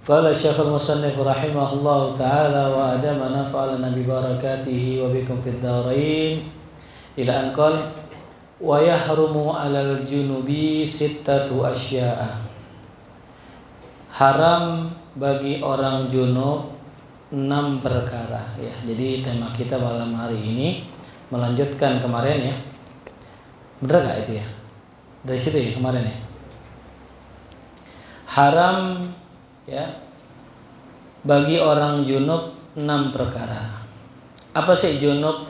Qala Syekhul Musannif rahimahullahu ta'ala wa adama nafa'alana bi barakatihi wa bikum fid dharain ila an qala wa yahrumu 'alal junubi sittatu asya'a. Haram bagi orang junub 6 perkara ya. Jadi tema kita malam hari ini melanjutkan kemarin ya. Bener gak itu ya? Dari situ ya kemarin ya. Haram ya bagi orang junub 6 perkara. Apa sih junub?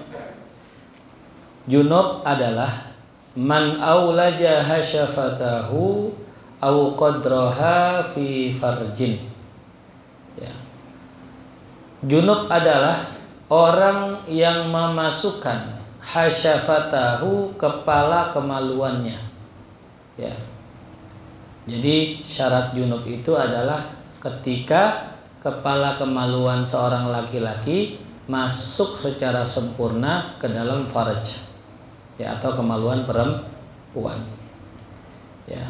Junub adalah man aulaja hasyafatahu au qadraha fi farjin. Ya. Junub adalah orang yang memasukkan hasyafatahu, kepala kemaluannya. Ya. Jadi syarat junub itu adalah ketika kepala kemaluan seorang laki-laki masuk secara sempurna ke dalam farj ya, atau kemaluan perempuan ya.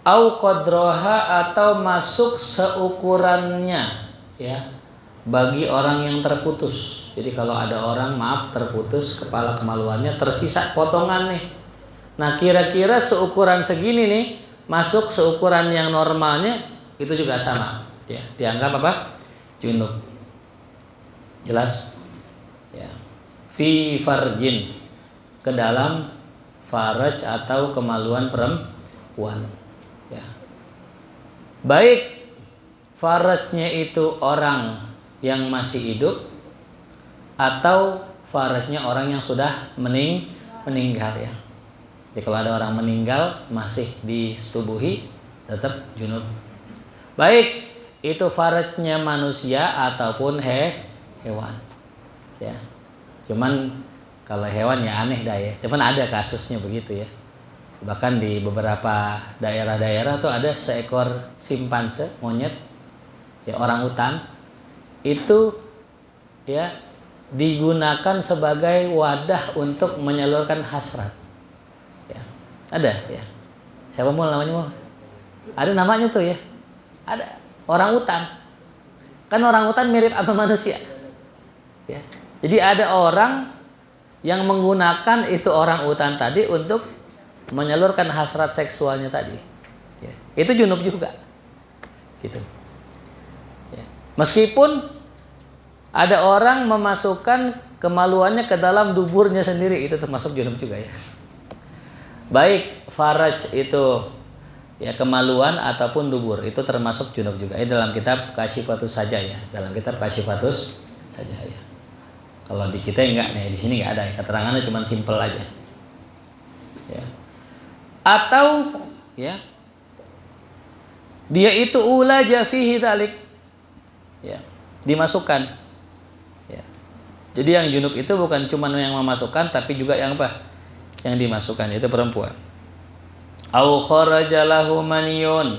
Au qadroha, atau masuk seukurannya ya, bagi orang yang terputus. Jadi kalau ada orang terputus kepala kemaluannya, tersisa potongan nih. Nah kira-kira seukuran segini nih, masuk seukuran yang normalnya, itu juga sama ya, dianggap apa? Junub. Jelas? Ya. Fi farjin, ke dalam faraj atau kemaluan perempuan ya. Baik farajnya itu orang yang masih hidup atau farajnya orang yang sudah meninggal ya. Jadi kalau ada orang meninggal masih disetubuhi, tetap junub. Baik itu farajnya manusia ataupun hewan ya. Cuman kalau hewan ya aneh dah ya. Cuman ada kasusnya begitu ya. Bahkan di beberapa daerah-daerah tuh ada seekor simpanse, monyet ya, orangutan itu ya digunakan sebagai wadah untuk menyalurkan hasrat ya. Ada ya. Siapa mau namanya mau? Ada namanya tuh ya. Ada orangutan. Kan orangutan mirip apa manusia ya. Jadi ada orang yang menggunakan itu orangutan tadi untuk menyalurkan hasrat seksualnya tadi ya. Itu junub juga gitu ya. Meskipun ada orang memasukkan kemaluannya ke dalam duburnya sendiri, itu termasuk junub juga ya. Baik faraj itu ya, kemaluan ataupun dubur, itu termasuk junub juga. Ini dalam kitab Kasyifatus saja ya, dalam kitab Kasyifatus saja ya. Kalau di kita enggak nih, di sini enggak ada, keterangannya cuma simpel aja. Ya. Atau ya, dia itu ulaja fihi dzalik. Ya, dimasukkan. Ya. Jadi yang junub itu bukan cuma yang memasukkan, tapi juga yang apa? Yang dimasukkan, itu perempuan. Au kharaja lahu maniyun,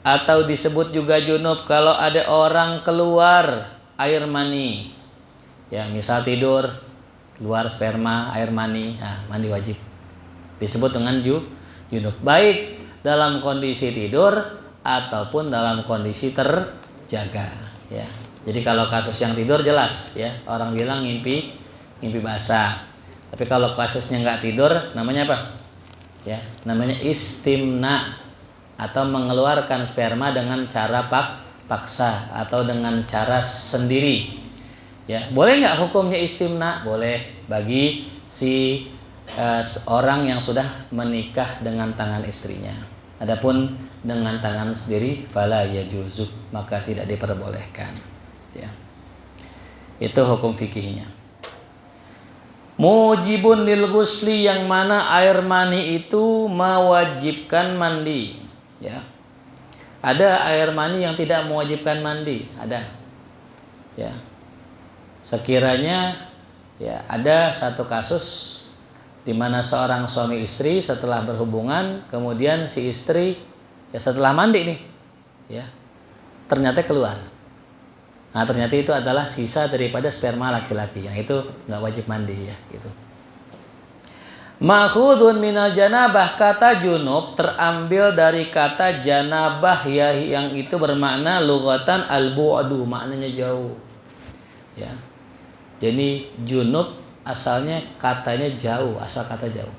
atau disebut juga junub kalau ada orang keluar air mani. Ya, misal tidur keluar sperma, air mani, nah, mandi wajib. Disebut dengan junub. Baik dalam kondisi tidur ataupun dalam kondisi terjaga ya. Jadi kalau kasus yang tidur jelas ya, orang bilang mimpi basah. Tapi kalau kasusnya nggak tidur, namanya apa? Ya, namanya istimna, atau mengeluarkan sperma dengan cara paksa atau dengan cara sendiri. Ya, boleh nggak hukumnya istimna? Boleh bagi si orang yang sudah menikah dengan tangan istrinya. Adapun dengan tangan sendiri, fala yajuzu, maka tidak diperbolehkan. Ya. Itu hukum fikihnya. Mujibun lil ghusli, yang mana air mani itu mewajibkan mandi ya. Ada air mani yang tidak mewajibkan mandi, ada ya. Sekiranya ya ada satu kasus di mana seorang suami istri setelah berhubungan, kemudian si istri ya setelah mandi nih ya, ternyata keluar. Nah ternyata itu adalah sisa daripada sperma laki-laki, yang itu nggak wajib mandi ya gitu. Makhudun minal janabah, kata junub terambil dari kata janabah ya, yang itu bermakna lughatan al-bu'du, maknanya jauh. Ya. Jadi junub asalnya katanya jauh, asal kata jauh.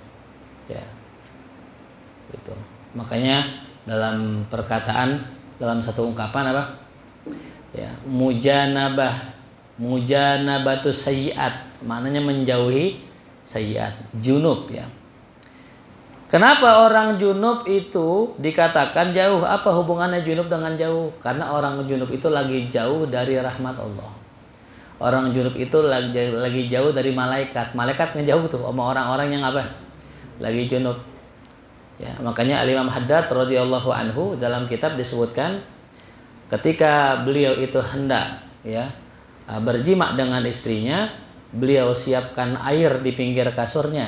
Ya. Gitu. Makanya dalam perkataan, dalam satu ungkapan apa? Ya, mujanabatus sayyi'at, maknanya menjauhi sayyiat, junub ya. Kenapa orang junub itu dikatakan jauh? Apa hubungannya junub dengan jauh? Karena orang junub itu lagi jauh dari rahmat Allah. Orang junub itu lagi jauh dari malaikat. Malaikat ngejauh tuh sama orang-orang yang apa? Lagi junub. Ya, makanya Al-Imam Haddad radhiyallahu anhu dalam kitab disebutkan ketika beliau itu hendak ya berjima dengan istrinya, beliau siapkan air di pinggir kasurnya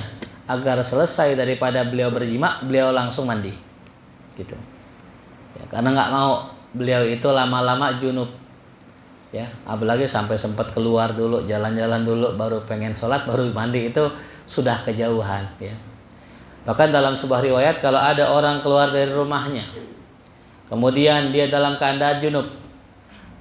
agar selesai daripada beliau berjima, beliau langsung mandi, gitu. Ya, karena nggak mau beliau itu lama-lama junub, ya. Apalagi sampai sempat keluar dulu, jalan-jalan dulu, baru pengen sholat, baru mandi, itu sudah kejauhan, ya. Bahkan dalam sebuah riwayat kalau ada orang keluar dari rumahnya, kemudian dia dalam keadaan junub,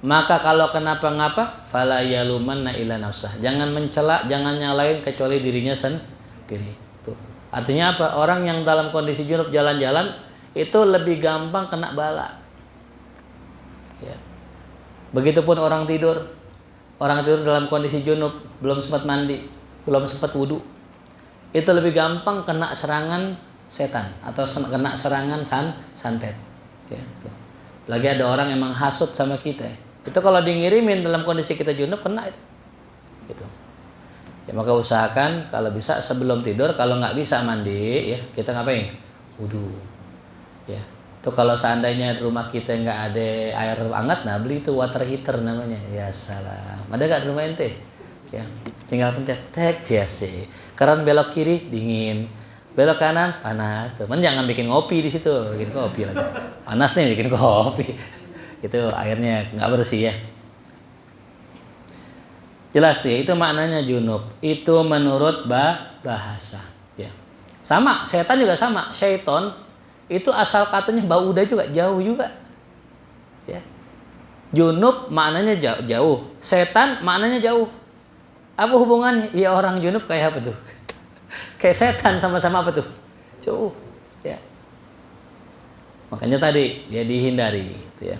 maka kalau kenapa-ngapa fala yalumanna illa nafsah, jangan mencela, jangan nyalain kecuali dirinya sendiri. Tuh. Artinya apa? Orang yang dalam kondisi junub jalan-jalan itu lebih gampang kena bala. Ya. Begitupun orang tidur. Orang tidur dalam kondisi junub, belum sempat mandi, belum sempat wudu, itu lebih gampang kena serangan setan atau kena serangan santet. Ya, tuh. Lagi ada orang yang menghasut sama kita. Itu kalau dingirimin dalam kondisi kita junub kena itu. Gitu. Ya, maka usahakan kalau bisa sebelum tidur, kalau nggak bisa mandi ya kita ngapain? Wudu. Ya. Itu kalau seandainya di rumah kita nggak ada air hangat, nah beli itu water heater namanya. Ya salam. Ada nggak di rumah ente? Ya. Tinggal pencet tek CC. Keran belok kiri dingin. Belok kanan panas. Tuh. Jangan bikin ngopi di situ, bikin kopi lagi. Panas nih bikin kopi. Itu airnya nggak bersih ya. Jelas tuh ya, itu maknanya junub. Itu menurut bahasa ya. Sama, setan juga sama. Syaiton itu asal katanya bauda juga, jauh juga. Ya. Junub maknanya jauh. Setan maknanya jauh. Apa hubungannya? Ya orang junub kayak apa tuh? Kayak setan, sama-sama apa tuh? Jauh ya. Makanya tadi ya dihindari gitu ya.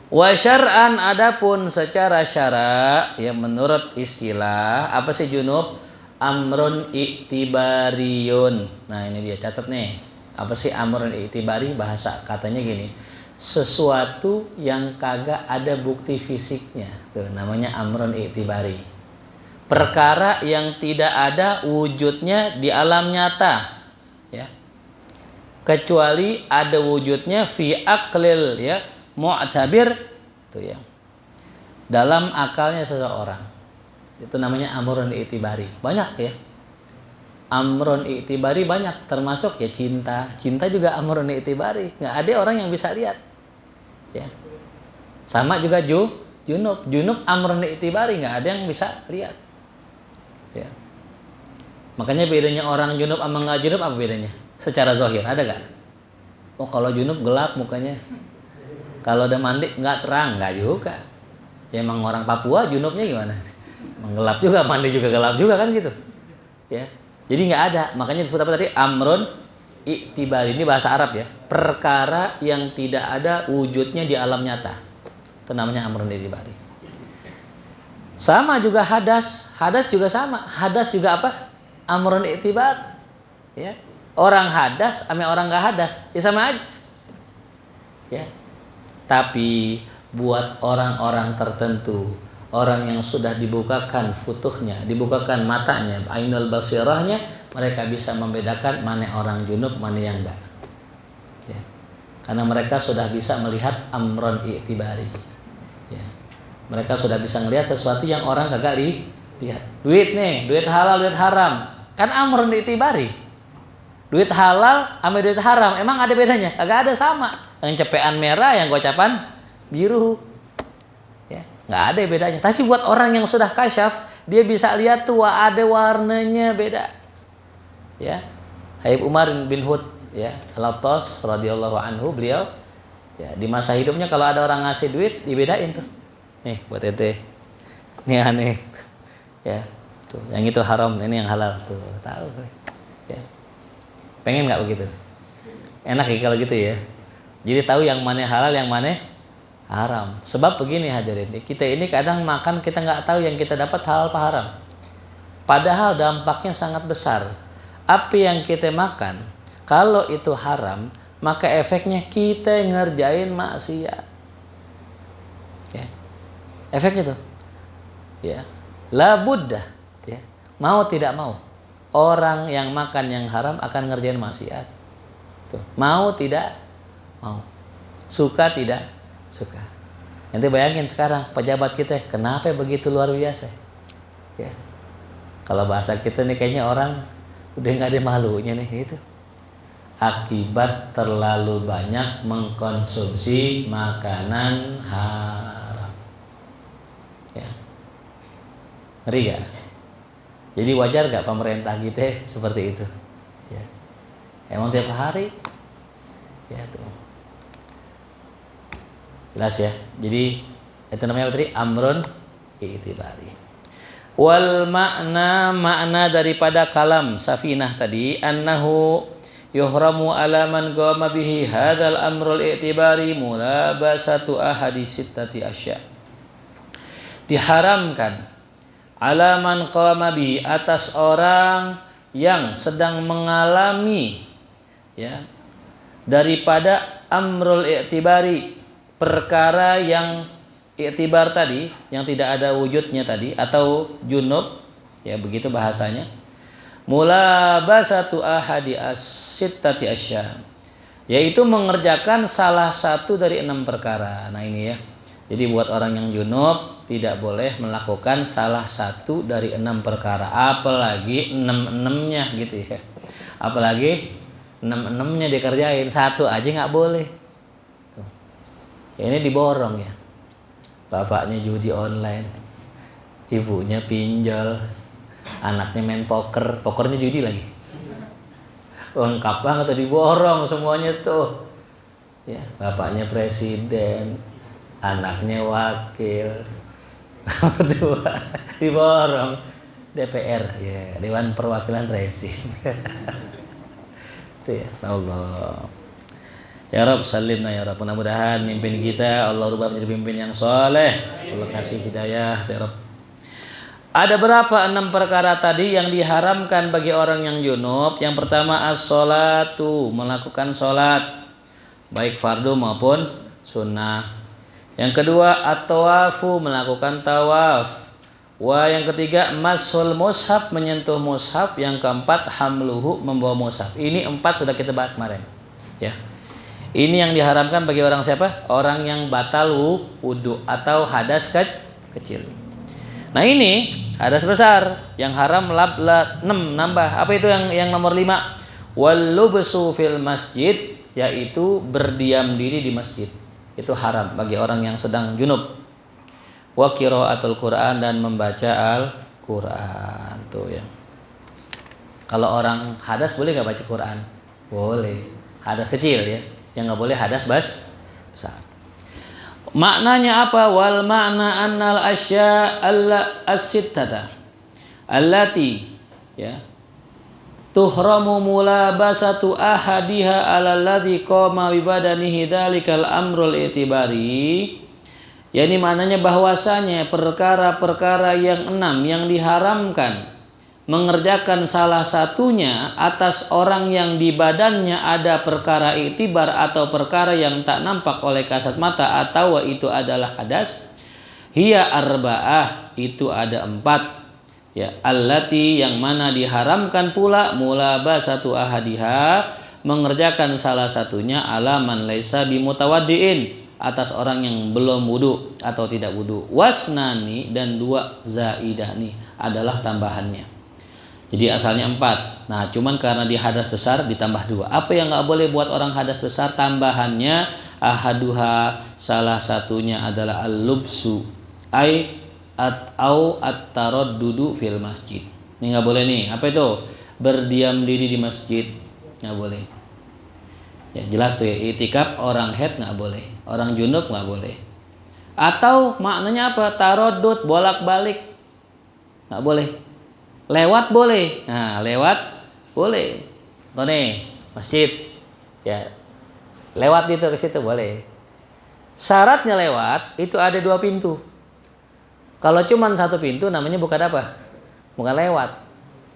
Wa syar'an, adapun secara syara ya menurut istilah apa sih junub? Amrun i'tibariyun. Nah ini dia, catat nih. Apa sih amrun i'tibari? Bahasa katanya gini, sesuatu yang kagak ada bukti fisiknya. Tuh namanya amrun i'tibari. Perkara yang tidak ada wujudnya di alam nyata. Ya. Kecuali ada wujudnya fi aqlil ya mu'tabir itu ya. Dalam akalnya seseorang. Itu namanya amrun i'tibari. Banyak ya. Amrun i'tibari banyak, termasuk ya cinta. Cinta juga amrun i'tibari. Enggak ada orang yang bisa lihat. Ya. Sama juga junub. Junub amrun i'tibari, enggak ada yang bisa lihat. Ya. Makanya bedanya orang junub sama enggak junub apa bedanya? Secara zahir ada enggak? Oh, kalau junub gelap mukanya. Kalau udah mandi nggak terang, nggak juga. Ya emang orang Papua junubnya gimana? Menggelap juga, mandi juga gelap juga kan gitu. Ya. Jadi nggak ada. Makanya disebut apa tadi? Amrun i'tibari. Ini bahasa Arab ya. Perkara yang tidak ada wujudnya di alam nyata. Itu namanya amrun i'tibari. Sama juga hadas. Hadas juga sama. Hadas juga apa? Amrun i'tibar. Ya. Orang hadas sama orang nggak hadas, ya sama aja. Ya. Tapi buat orang-orang tertentu, orang yang sudah dibukakan futuhnya, dibukakan matanya, ainul basirahnya, mereka bisa membedakan mana orang junub, mana yang enggak. Ya. Karena mereka sudah bisa melihat amron i'tibari. Ya. Mereka sudah bisa melihat sesuatu yang orang kagak lihat. Duit nih, duit halal, duit haram. Kan amron i'tibari. Duit halal sama duit haram, emang ada bedanya? Kagak ada, sama. Yang cepean merah, yang gocapan biru. Ya, nggak ada bedanya. Tapi buat orang yang sudah kasyaf, dia bisa lihat tuh ada warnanya beda. Ya, Habib Umar bin Hud ya, Al-Attas radhiyallahu anhu, beliau ya di masa hidupnya kalau ada orang ngasih duit dibedain tuh. Nih buat ente. Ini aneh. Ya. Tuh, yang itu haram, ini yang halal tuh. Tahu. Ya. Pengen nggak begitu? Enak ya kalau gitu ya. Jadi tahu yang mana halal, yang mana haram. Sebab begini hadirin, kita ini kadang makan kita nggak tahu yang kita dapat halal apa haram. Padahal dampaknya sangat besar. Apa yang kita makan, kalau itu haram, maka efeknya kita ngerjain maksiat. Ya. Efeknya tuh. Ya. La buddah, ya. Mau tidak mau, orang yang makan yang haram akan ngerjain maksiat. Tuh. Mau tidak mau. Suka tidak suka. Nanti bayangin sekarang pejabat kita kenapa begitu luar biasa. Ya. Kalau bahasa kita nih kayaknya orang udah nggak ada malunya nih itu. Akibat terlalu banyak mengkonsumsi makanan haram. Ya. Ngeri gak? Jadi wajar gak pemerintah kita seperti itu? Ya. Emang tiap hari? Ya tuh. Jelas ya. Jadi itu namanya apa tadi? Amrun i'tibari. Wal makna daripada kalam safinah tadi annahu yuhramu ala man qama bihi hadzal amrul i'tibari mulabasatu ahadi sittati asya. Diharamkan ala man qama bihi atas orang yang sedang mengalami ya daripada amrul i'tibari, perkara yang i'tibar tadi yang tidak ada wujudnya tadi atau junub ya begitu bahasanya. Mulabasatu ahadi as-sittati asya, yaitu mengerjakan salah satu dari 6 perkara. Nah ini ya. Jadi buat orang yang junub tidak boleh melakukan salah satu dari 6 perkara, apalagi 6-6-nya gitu ya. Apalagi 6-6-nya dikerjain, satu aja nggak boleh. Tuh. Ya, ini diborong ya. Bapaknya judi online, ibunya pinjol, anaknya main poker, pokernya judi lagi. Lengkap banget tuh, diborong semuanya tuh. Ya, bapaknya presiden, anaknya wakil, berdua diborong. DPR, ya, Dewan Perwakilan Rezim. Itu ya, Allah. Ya Rabb salimna ya Rabb. Mudah-mudahan mimpin kita Allah rubah menjadi pimpin yang soleh. Allah kasih hidayah ya Rabb. Ada berapa 6 perkara tadi yang diharamkan bagi orang yang junub? Yang pertama as-sholatu, melakukan sholat baik fardu maupun sunnah. Yang kedua at-tawafu, melakukan tawaf. Yang ketiga mashul mushaf, menyentuh mushaf. Yang keempat hamluhu, membawa mushaf. Ini 4 sudah kita bahas kemarin. Ya. Ini yang diharamkan bagi orang siapa? Orang yang batal wudu atau hadas kecil. Nah ini hadas besar yang haram 6 nambah. Apa itu yang nomor 5? Wallubsu fil masjid, yaitu berdiam diri di masjid. Itu haram bagi orang yang sedang junub. Wa qiraatul Quran, dan membaca Al-Quran tuh ya. Kalau orang hadas boleh nggak baca Quran? Boleh. Hadas kecil ya. Yang nggak boleh hadas besar. Maknanya apa? Wal makna annal asya alla as-sittata allati ya tuhramu mulabasatu ahadiha ala alladhi qama bi badanihi dzalikal amrul i'tibari. Yani maknanya bahwasanya perkara-perkara yang 6 yang diharamkan mengerjakan salah satunya atas orang yang di badannya ada perkara iktibar atau perkara yang tak nampak oleh kasat mata, atau itu adalah hadas. Hiya arba'ah, itu ada 4 ya, allati, yang mana diharamkan pula mulabasatu ahadiha, mengerjakan salah satunya ala man laisa bimutawaddiin, atas orang yang belum wudu atau tidak wudu. Wasnani, dan 2 zaidani adalah tambahannya. Jadi asalnya 4. Nah, cuman karena di hadas besar ditambah 2. Apa yang nggak boleh buat orang hadas besar? Tambahannya ahaduha, salah satunya adalah al-lubsu au at-taraddudu fil masjid. Ini nggak boleh nih. Apa itu? berdiam diri di masjid, nggak boleh. Ya jelas tuh ya, itikaf orang haid nggak boleh, orang junub nggak boleh. Atau maknanya apa? Tarodut, bolak-balik, nggak boleh. Lewat boleh, nah lewat boleh. Tuh nih masjid, ya lewat itu ke situ boleh. Syaratnya lewat itu ada 2 pintu. Kalau cuma 1 pintu namanya bukan apa? Bukan lewat.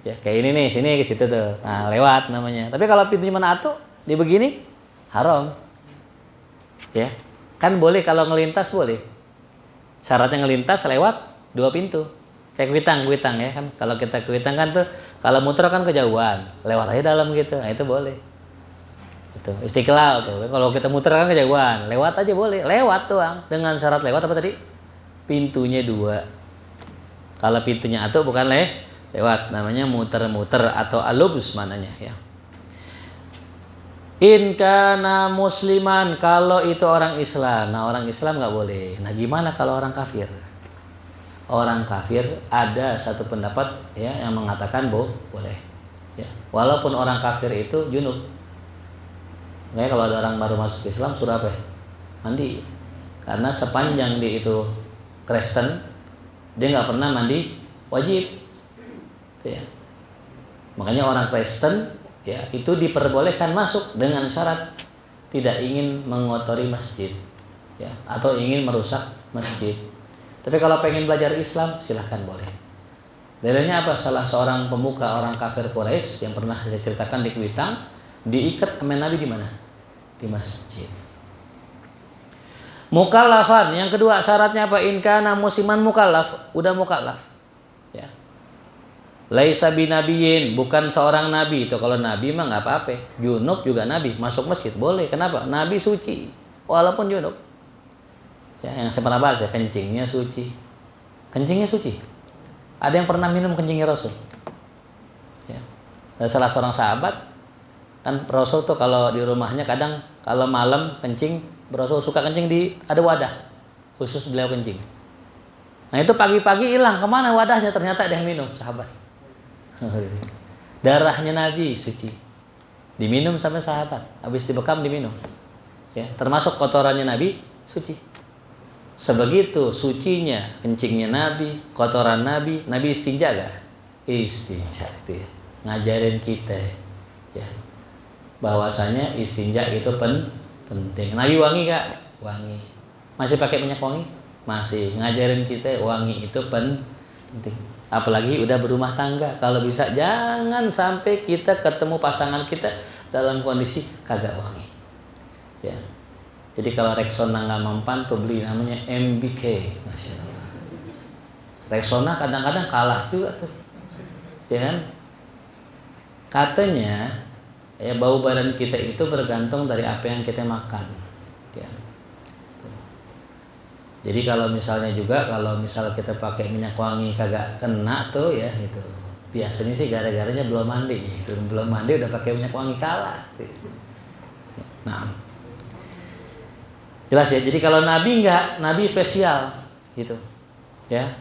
Ya kayak ini nih, sini ke situ tuh. Nah, lewat namanya. Tapi kalau pintunya cuma 1, dia begini haram. Ya. Kan boleh kalau ngelintas boleh. Syaratnya ngelintas lewat 2 pintu. Kayak kuitang ya kan. Kalau kita kuitang kan tuh kalau muter kan kejauhan, lewat aja dalam gitu. Nah, itu boleh. Itu Istiqlal tuh. Kalau kita muter kan kejauhan, lewat aja boleh. Lewat doang. Dengan syarat lewat apa tadi? Pintunya 2. Kalau pintunya 1 bukan lewat, namanya muter-muter atau alubus mananya ya. In kana musliman, kalau itu orang Islam. Nah, orang Islam nggak boleh. Nah, gimana kalau orang kafir? Orang kafir ada satu pendapat ya yang mengatakan boleh. Ya. Walaupun orang kafir itu junub. Makanya kalau ada orang baru masuk Islam suruh apa? Mandi. Karena sepanjang dia itu Kristen, dia nggak pernah mandi wajib. Ya. Makanya orang Kristen ya itu diperbolehkan masuk dengan syarat tidak ingin mengotori masjid ya atau ingin merusak masjid. Tapi kalau pengen belajar Islam silahkan boleh. Dalilnya apa? Salah seorang pemuka orang kafir Quraisy yang pernah saya ceritakan di Kuitang diikat sama Nabi di mana? Di masjid. Mukallafan, yang kedua syaratnya apa? In kana musliman mukallaf, udah mukallaf. Ya. Laisa binabiyin, bukan seorang nabi. Itu kalau nabi mah nggak apa-apa. Junub juga nabi, masuk masjid boleh. Kenapa? Nabi suci, walaupun junub. Ya, yang saya pernah bahas ya, kencingnya suci. Kencingnya suci. Ada yang pernah minum kencingnya Rasul? Ya. Ada salah seorang sahabat, kan Rasul tuh kalau di rumahnya kadang kalau malam kencing, Rasul suka kencing di ada wadah khusus beliau kencing. Nah itu pagi-pagi hilang, kemana wadahnya? Ternyata ada yang minum, sahabat. Darahnya Nabi suci, diminum sama sahabat, habis dibekam diminum. Ya, termasuk kotorannya Nabi suci. Sebegitu sucinya kencingnya Nabi, kotoran Nabi. Nabi istinja gak? Istinja itu ya. Ngajarin kita ya bahwasanya istinja itu penting. Nabi wangi gak? Wangi. Masih pakai minyak wangi? Masih. Ngajarin kita wangi itu penting. Apalagi udah berumah tangga. Kalau bisa jangan sampai kita ketemu pasangan kita dalam kondisi kagak wangi. Ya. Jadi kalau Rexona nggak mempan tuh beli namanya MBK, Masya Allah. Rexona kadang-kadang kalah juga tuh, ya kan? Katanya ya bau badan kita itu bergantung dari apa yang kita makan. Ya. Jadi kalau misalnya juga kalau misal kita pakai minyak wangi kagak kena tuh ya itu. Biasanya sih gara-garanya belum mandi. Itu belum mandi udah pakai minyak wangi kalah. Nah. Jelas ya. Jadi kalau Nabi enggak, Nabi spesial gitu. Ya.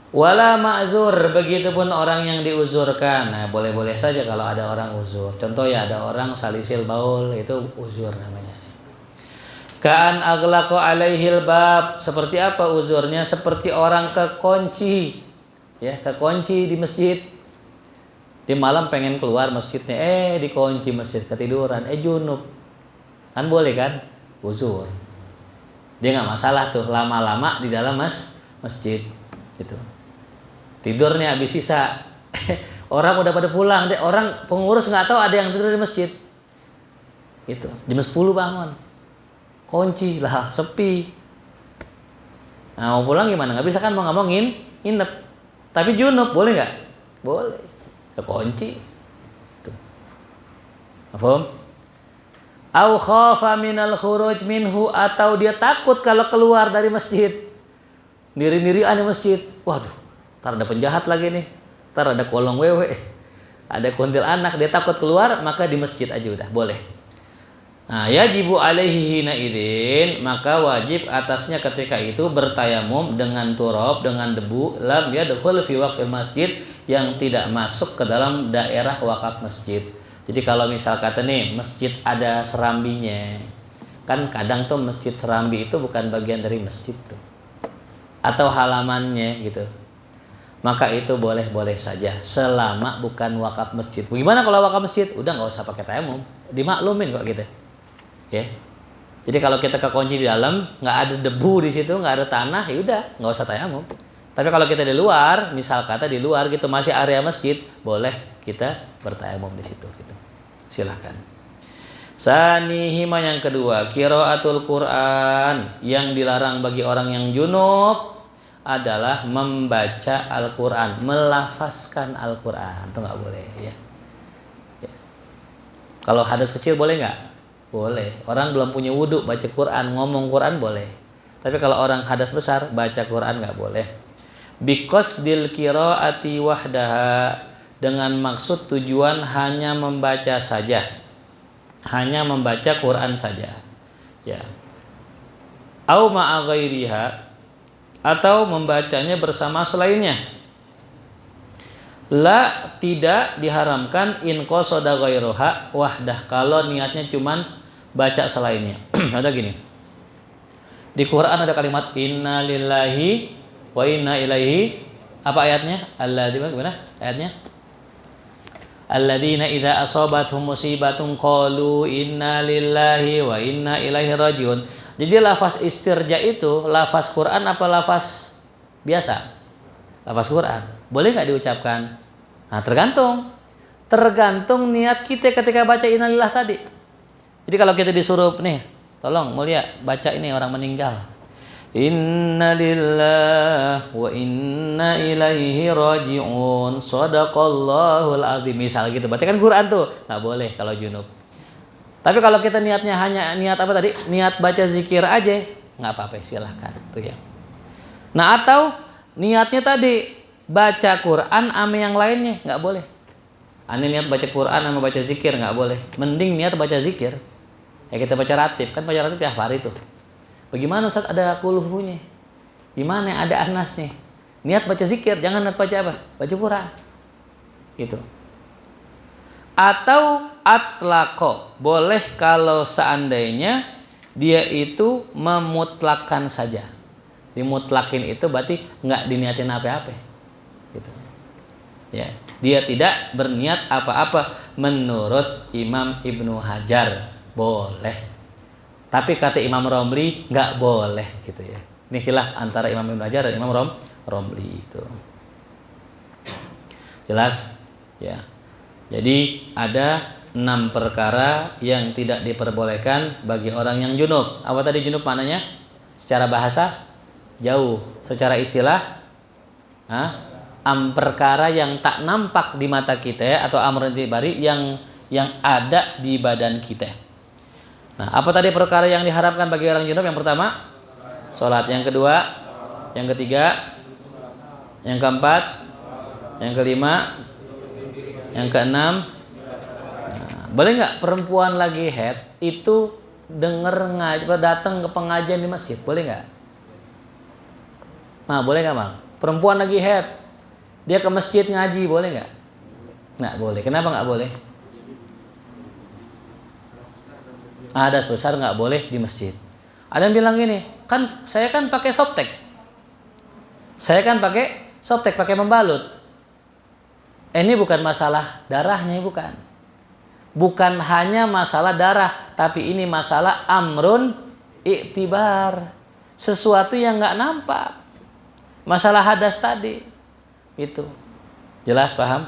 Wala ma'zur, begitupun orang yang diuzurkan. Nah, boleh-boleh saja kalau ada orang uzur. Contoh ya ada orang salisil baul, itu uzur namanya. Ka'an aghlaqu alaihil bab, seperti apa uzurnya? Seperti orang kekunci. Ya, kekunci di masjid. Di malam pengen keluar masjidnya, dikunci masjid, ketiduran, junub. Kan boleh kan? Uzur. Dia nggak masalah tuh lama-lama di dalam masjid gitu. Tidurnya habis sisa. Orang udah pada pulang, orang pengurus nggak tahu ada yang tidur di masjid. Itu jam 10 bangun. Kunci lah, sepi. Nah, mau pulang gimana? Nggak bisa kan mau ngomongin nginep. Tapi junub boleh nggak? Boleh. Kekunci. Tuh. Paham? Au khafa minal khuruj minhu, atau dia takut kalau keluar dari masjid. Diri-dirian di masjid. Waduh, ntar ada penjahat lagi nih. Ntar ada kolong wewe. Ada kuntilanak, dia takut keluar, maka di masjid aja udah boleh. Nah, yajibu alaihi hina idzin, maka wajib atasnya ketika itu bertayamum dengan turab, dengan debu, lam yadkhul fi waqfil masjid, yang tidak masuk ke dalam daerah wakaf masjid. Jadi kalau misal kata nih, masjid ada serambinya. Kan kadang tuh masjid serambi itu bukan bagian dari masjid tuh. Atau halamannya gitu. Maka itu boleh-boleh saja selama bukan wakaf masjid. Gimana kalau wakaf masjid? Udah nggak usah pakai tayamum. Dimaklumin kok gitu. Ya. Jadi kalau kita kekunci di dalam, nggak ada debu di situ, nggak ada tanah, ya udah nggak usah tayamum. Tapi kalau kita di luar, misal kata di luar gitu masih area masjid, boleh kita bertayamum di situ gitu. Silahkan. Sanihima yang kedua, qiraatul Quran, yang dilarang bagi orang yang junub adalah membaca Al-Quran, melafazkan Al-Quran, itu nggak boleh ya. Ya. Kalau hadas kecil boleh nggak? Boleh. Orang belum punya wudhu baca Quran, ngomong Quran boleh. Tapi kalau orang hadas besar baca Quran nggak boleh. Biqasdil qiraati wahdaha, dengan maksud tujuan hanya membaca saja, hanya membaca Quran saja. Ya. Au ma'a ghairiha, atau membacanya bersama selainnya. La, tidak diharamkan in qasada ghairuha wahdah, kalau niatnya cuman baca selainnya. Ada gini. Di Quran ada kalimat inna lillahi wa inna ilaihi, apa ayatnya? Gimana ayatnya? Alladzina idza asabathum musibatun qalu inna lillahi wa inna ilaihi rajiun. Jadi lafaz istirja itu lafaz Quran apa lafaz biasa? Lafaz Quran. Boleh nggak diucapkan? Nah, tergantung niat kita ketika baca innalillah tadi. Jadi kalau kita disuruh nih, tolong mulia baca ini orang meninggal. Innalillahi wa inna ilaihi raji'un. Shadaqallahul azim. Misal gitu. Berarti kan Quran tuh. Nggak boleh kalau junub. Tapi kalau kita niatnya hanya niat apa tadi? Niat baca zikir aja, nggak apa-apa, silahkan. Tuh ya. Nah, atau niatnya tadi baca Quran sama yang lainnya, nggak boleh. Ane niat baca Quran sama baca zikir nggak boleh. Mending niat baca zikir. Ya kita baca ratib, kan baca ratib tiap hari tuh. Bagaimana Ustaz ada kuluhunya? Gimana ada anasnya? Niat baca zikir, jangan niat baca apa? Baca Quran. Gitu. Atau atlaqo, boleh kalau seandainya dia itu memutlakan saja. Dimutlakin itu berarti nggak diniatin apa-apa. Gitu. Ya, dia tidak berniat apa-apa menurut Imam Ibnu Hajar. Boleh. Tapi kata Imam Romli nggak boleh gitu ya. Ini khilaf antara Imam Ibnu Hajar dan Imam Romli itu. Jelas? Ya. Jadi ada 6 perkara yang tidak diperbolehkan bagi orang yang junub. Apa tadi junub maknanya? Secara bahasa jauh, secara istilah perkara yang tak nampak di mata kita atau amrun tibari yang ada di badan kita. Nah, apa tadi perkara yang diharapkan bagi orang junub? Yang pertama, sholat. Yang kedua, yang ketiga, yang keempat, yang kelima, yang keenam. Nah, boleh nggak perempuan lagi haid itu datang ke pengajian di masjid? Boleh nggak? Nah, boleh nggak, Bang? Perempuan lagi haid, dia ke masjid ngaji, boleh nggak? Nggak boleh. Kenapa nggak boleh? Hadas besar nggak boleh di masjid. Ada yang bilang gini, kan saya kan pakai softtek. Saya kan pakai softtek, pakai membalut. Ini bukan masalah darahnya, bukan. Bukan hanya masalah darah, tapi ini masalah amrun iktibar. Sesuatu yang nggak nampak. Masalah hadas tadi. Itu. Jelas, paham?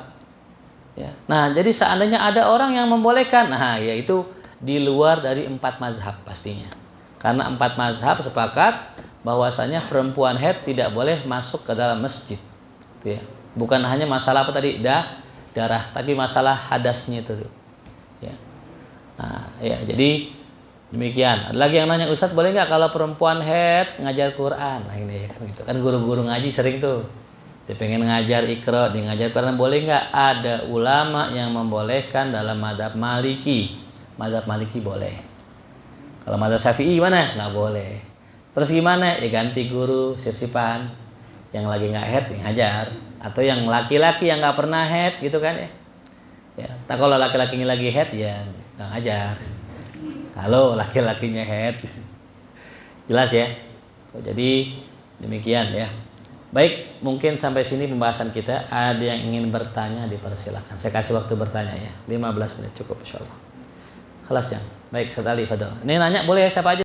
Ya. Nah, jadi seandainya ada orang yang membolehkan, nah yaitu di luar dari 4 mazhab pastinya. Karena 4 mazhab sepakat bahwasanya perempuan haid tidak boleh masuk ke dalam masjid. Itu ya. Bukan hanya masalah apa tadi? Darah, tapi masalah hadasnya itu. Ya. Nah, ya, jadi demikian. Ada lagi yang nanya, Ustadz boleh nggak kalau perempuan haid ngajar Quran? Nah, ini kan gitu. Kan guru-guru ngaji sering tuh. Dia pengen ngajar Iqra, dia ngajar Quran, boleh nggak? Ada ulama yang membolehkan dalam mazhab Maliki. Mazhab Maliki boleh. Kalau mazhab Syafi'i gimana? Nggak boleh. Terus gimana? Ya ganti guru, sip-sipan. Yang lagi nggak head, yang ngajar. Atau yang laki-laki yang nggak pernah head gitu kan ya. Ya, kalau laki-lakinya lagi head ya nggak ngajar. Kalau laki-lakinya head, jelas ya. Jadi demikian ya. Baik, mungkin sampai sini pembahasan kita. Ada yang ingin bertanya, dipersilakan. Saya kasih waktu bertanya ya. 15 menit cukup insyaallah. Kelas ya. Baik, Ustaz Ali, fadhil. Ini nanya boleh siapa aja.